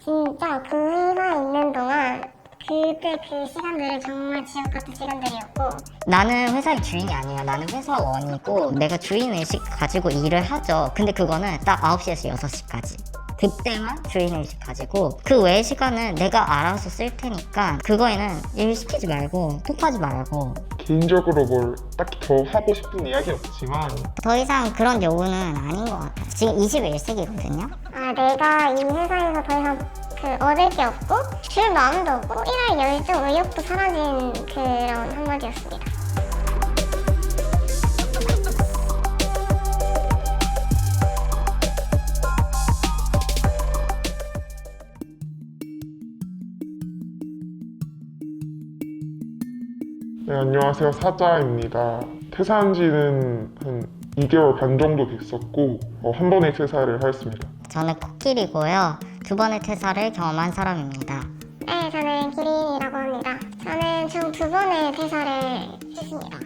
진짜 그 회사에 있는 동안 그때 그 시간들은 정말 지옥 같은 시간들이었고, 나는 회사의 주인이 아니야. 나는 회사원이고 내가 주인의식 가지고 일을 하죠. 근데 그거는 딱 9시에서 6시까지. 그때만 주인의식 가지고 그 외의 시간은 내가 알아서 쓸 테니까 그거에는 일 시키지 말고 톡하지 말고. 개인적으로 뭘 딱히 더 하고 싶은 이야기는 없지만 더 이상 그런 요구는 아닌 것 같아. 지금 21세기거든요. 내가 이 회사에서 더 이상 얻을 게 없고 줄 마음도 없고 일할 열정, 의욕도 사라진 그런 한마디였습니다. 네, 안녕하세요. 사자입니다. 퇴사한 지는 한 2개월 반 정도 됐었고 한 번의 퇴사를 하였습니다. 저는 코끼리고요. 2번의 퇴사를 경험한 사람입니다. 네, 저는 기린이라고 합니다. 저는 총 2번의 퇴사를 했습니다.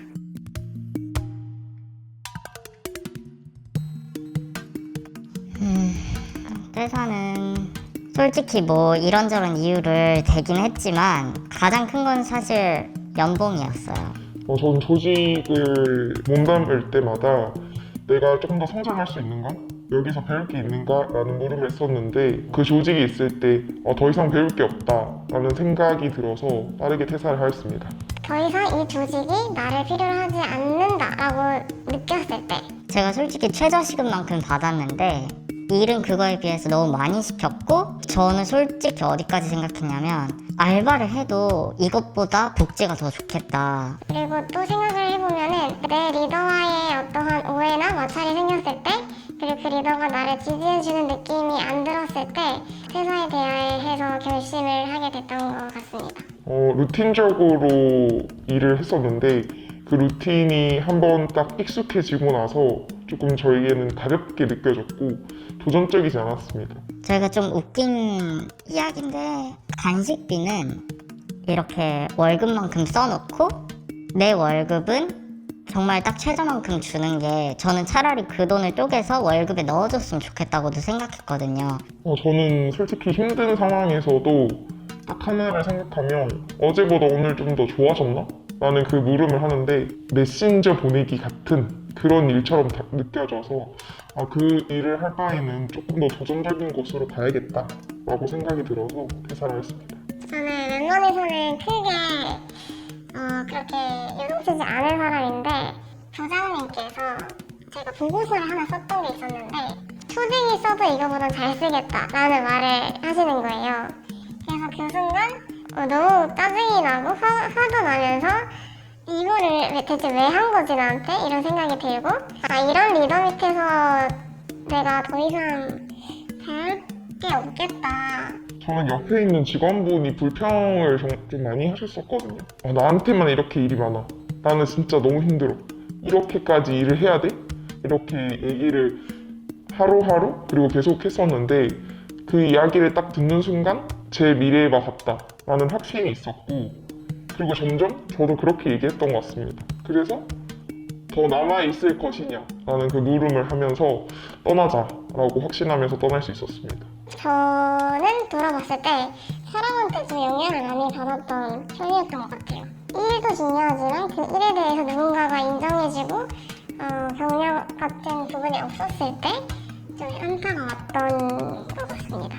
퇴사는 솔직히 뭐 이런저런 이유를 대긴 했지만 가장 큰 건 사실 연봉이었어요. 전 조직을 몸담을 때마다 내가 조금 더 성장할 수 있는가? 여기서 배울 게 있는가? 라는 물음을 했었는데 그 조직이 있을 때 더 이상 배울 게 없다 라는 생각이 들어서 빠르게 퇴사를 하였습니다. 더 이상 이 조직이 나를 필요로 하지 않는다라고 느꼈을 때, 제가 솔직히 최저시급만큼 받았는데 일은 그거에 비해서 너무 많이 시켰고 저는 솔직히 어디까지 생각했냐면 알바를 해도 이것보다 복지가 더 좋겠다. 그리고 또 생각을 해보면은 내 리더와의 어떠한 오해나 마찰이 생겼을 때, 그리고 그 리더가 나를 지지해주는 느낌이 안 들었을 때 퇴사에 대해서 결심을 하게 됐던 것 같습니다. 루틴적으로 일을 했었는데 그 루틴이 한번 딱 익숙해지고 나서 조금 저에게는 가볍게 느껴졌고 도전적이지 않았습니다. 저희가 좀 웃긴 이야기인데 간식비는 이렇게 월급만큼 써놓고 내 월급은 정말 딱 최저만큼 주는 게 저는 차라리 그 돈을 쪼개서 월급에 넣어줬으면 좋겠다고도 생각했거든요. 저는 솔직히 힘든 상황에서도 딱 하나를 생각하면 어제보다 오늘 좀 더 좋아졌나? 라는 그 물음을 하는데 메신저 보내기 같은 그런 일처럼 느껴져서 그 일을 할 바에는 조금 더 도전적인 곳으로 가야겠다 라고 생각이 들어서 퇴사를 했습니다. 저는 웬만해서는 크게 그렇게 유동치지 않은 사람인데, 부장님께서 제가 보고서를 하나 썼던 게 있었는데 초딩이 써도 이거보단 잘 쓰겠다 라는 말을 하시는 거예요. 그래서 그 순간 너무 짜증이 나고 화도 나면서 이거를 대체 왜 한 거지 나한테? 이런 생각이 들고, 이런 리더 밑에서 내가 더 이상 배울 게 없겠다. 저는 옆에 있는 직원분이 불평을 좀 많이 하셨었거든요. 나한테만 이렇게 일이 많아. 나는 진짜 너무 힘들어. 이렇게까지 일을 해야 돼? 이렇게 얘기를 하루하루 그리고 계속 했었는데 그 이야기를 딱 듣는 순간 제 미래가 같다 라는 확신이 있었고, 그리고 점점 저도 그렇게 얘기했던 것 같습니다. 그래서 더 남아있을 것이냐 라는 그 물음을 하면서 떠나자 라고 확신하면서 떠날 수 있었습니다. 저는 돌아봤을 때 사람한테 좀 영향을 많이 받았던 편이었던 것 같아요. 일도 중요하지만 그 일에 대해서 누군가가 인정해주고 격려 같은 부분이 없었을 때 좀 현타가 왔던 것 같습니다.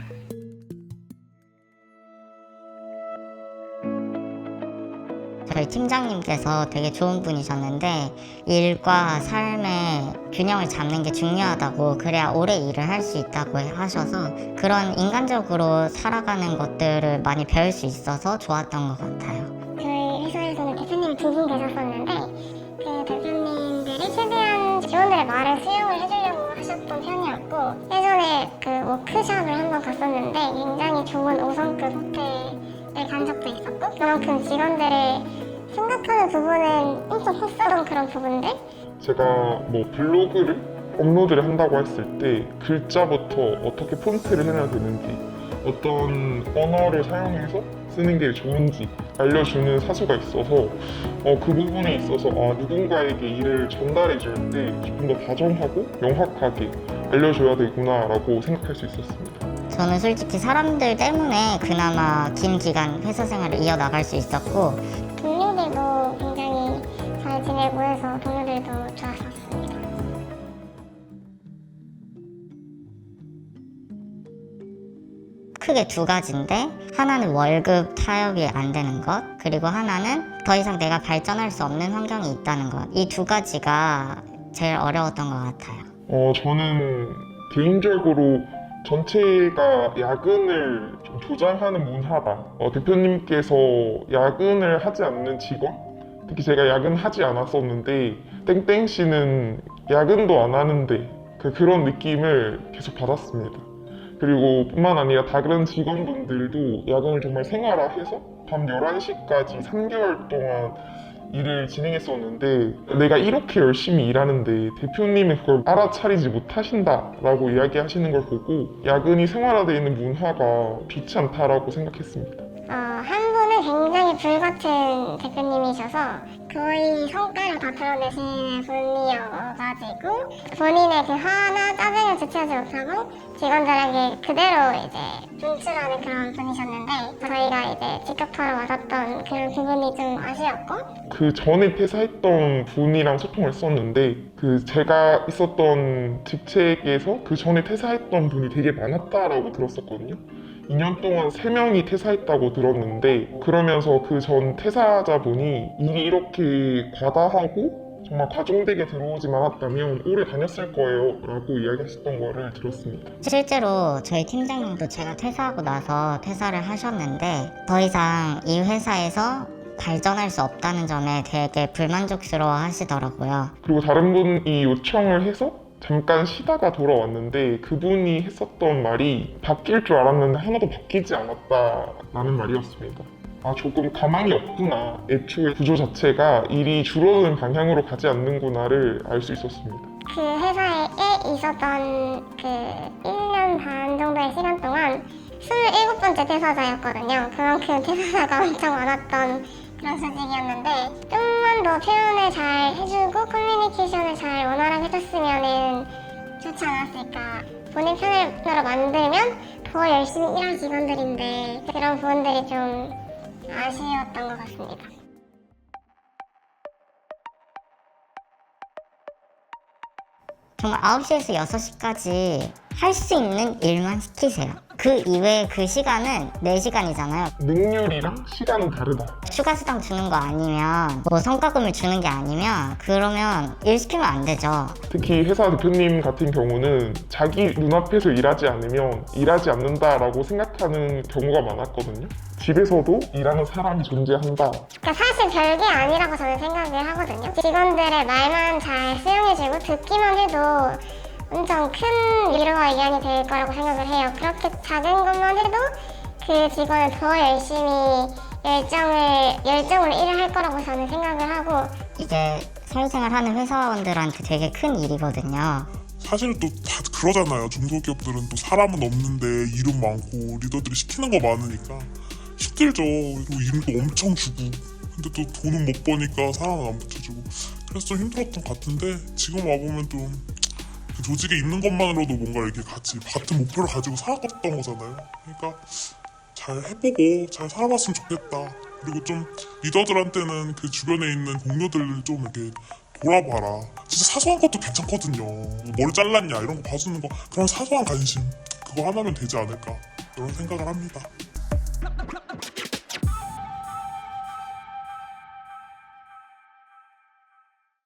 저희 팀장님께서 되게 좋은 분이셨는데 일과 삶의 균형을 잡는 게 중요하다고, 그래야 오래 일을 할 수 있다고 하셔서 그런 인간적으로 살아가는 것들을 많이 배울 수 있어서 좋았던 것 같아요. 저희 회사에서는 대표님 2분 계셨었는데 그 대표님들이 최대한 직원들의 말을 수용을 해주려고 하셨던 편이었고, 예전에 그 워크숍을 한번 갔었는데 굉장히 좋은 5성급 호텔에 간 적도 있었고, 그만큼 직원들을 생각하는 부분은 엄청 컸었던 그런 부분들? 제가 뭐 블로그를 업로드를 한다고 했을 때 글자부터 어떻게 폰트를 해야 되는지, 어떤 언어를 사용해서 쓰는 게 좋은지 알려주는 사수가 있어서 그 부분에 있어서 누군가에게 일을 전달해 줄 때 조금 더 다정하고 명확하게 알려줘야 되구나 라고 생각할 수 있었습니다. 저는 솔직히 사람들 때문에 그나마 긴 기간 회사 생활을 이어나갈 수 있었고 동료들도 굉장히 잘 지내고 해서 동료들도 좋았었습니다. 크게 두 가지인데 하나는 월급 타협이 안 되는 것, 그리고 하나는 더 이상 내가 발전할 수 없는 환경이 있다는 것. 이 두 가지가 제일 어려웠던 것 같아요. 저는 개인적으로 전체가 야근을 좀 조장하는 문화다. 대표님께서 야근을 하지 않는 직원? 특히 제가 야근하지 않았었는데 땡땡 씨는 야근도 안 하는데 그런 느낌을 계속 받았습니다. 그리고 뿐만 아니라 다른 직원분들도 야근을 정말 생활화해서 밤 11시까지 3개월 동안 일을 진행했었는데 내가 이렇게 열심히 일하는데 대표님은 그걸 알아차리지 못하신다라고 이야기하시는 걸 보고 야근이 생활화되어 있는 문화가 좋지 않다라고 생각했습니다. 한 분은 굉장히 불같은 대표님이셔서 거의 성과를 다 드러내시는 분이어가지고 본인의 그 화나 짜증을 주체하지 못하고 직원들에게 그대로 이제 분출하는 그런 분이셨는데 저희가 이제 직격타로 맞았던 그런 부분이 좀 아쉬웠고 그 전에 퇴사했던 분이랑 소통을 했었는데 제가 있었던 직책에서 그 전에 퇴사했던 분이 되게 많았다라고 들었었거든요. 2년 동안 3명이 퇴사했다고 들었는데 그러면서 그 전 퇴사자분이 일이 이렇게 과다하고 정말 과중되게 들어오지 않았다면 오래 다녔을 거예요 라고 이야기하셨던 거를 들었습니다. 실제로 저희 팀장님도 제가 퇴사하고 나서 퇴사를 하셨는데 더 이상 이 회사에서 발전할 수 없다는 점에 되게 불만족스러워 하시더라고요. 그리고 다른 분이 요청을 해서 잠깐 쉬다가 돌아왔는데 그분이 했었던 말이 바뀔 줄 알았는데 하나도 바뀌지 않았다라는 말이었습니다. 조금 가망이 없구나. 애초에 구조 자체가 일이 줄어드는 방향으로 가지 않는구나를 알 수 있었습니다. 그 회사에 있었던 그 1년 반 정도의 시간 동안 27번째 퇴사자였거든요. 그만큼 퇴사자가 엄청 많았던 그런 조직이었는데 좀만 더 표현을 잘 해주고 커뮤니케이션을 잘 원활하게 해줬으면 좋지 않았을까. 본인 편으로 만들면 더 열심히 일할 직원들인데 그런 부분들이 좀 아쉬웠던 것 같습니다. 정말 9시에서 6시까지 할 수 있는 일만 시키세요. 그 이외에 그 시간은 4시간이잖아요. 능률이랑 시간은 다르다. 추가 수당 주는 거 아니면 뭐 성과금을 주는 게 아니면 그러면 일 시키면 안 되죠. 특히 회사 대표님 같은 경우는 자기 눈앞에서 일하지 않으면 일하지 않는다라고 생각하는 경우가 많았거든요. 집에서도 일하는 사람이 존재한다. 그러니까 사실 별게 아니라고 저는 생각을 하거든요. 직원들의 말만 잘 수용해주고 듣기만 해도 엄청 큰 위로와 위안이 될 거라고 생각을 해요. 그렇게 작은 것만 해도 그 직원은 더 열심히 열정으로 일을 할 거라고 저는 생각을 하고 이게 사회생활하는 회사원들한테 되게 큰 일이거든요. 사실 또 다 그러잖아요. 중소기업들은 또 사람은 없는데 일은 많고 리더들이 시키는 거 많으니까 힘들죠. 그리고 일도 엄청 주고 근데 또 돈은 못 버니까 사람은 안 붙여주고 그래서 좀 힘들었던 것 같은데 지금 와보면 또 그 조직에 있는 것만으로도 뭔가 이렇게 같이 같은 목표를 가지고 살아갔던 거잖아요. 그러니까 잘 해보고 잘 살아봤으면 좋겠다. 그리고 좀 리더들한테는 그 주변에 있는 동료들 좀 이렇게 돌아봐라. 진짜 사소한 것도 괜찮거든요. 머리 잘랐냐 이런 거 봐주는 거 그런 사소한 관심 그거 하나면 되지 않을까 이런 생각을 합니다.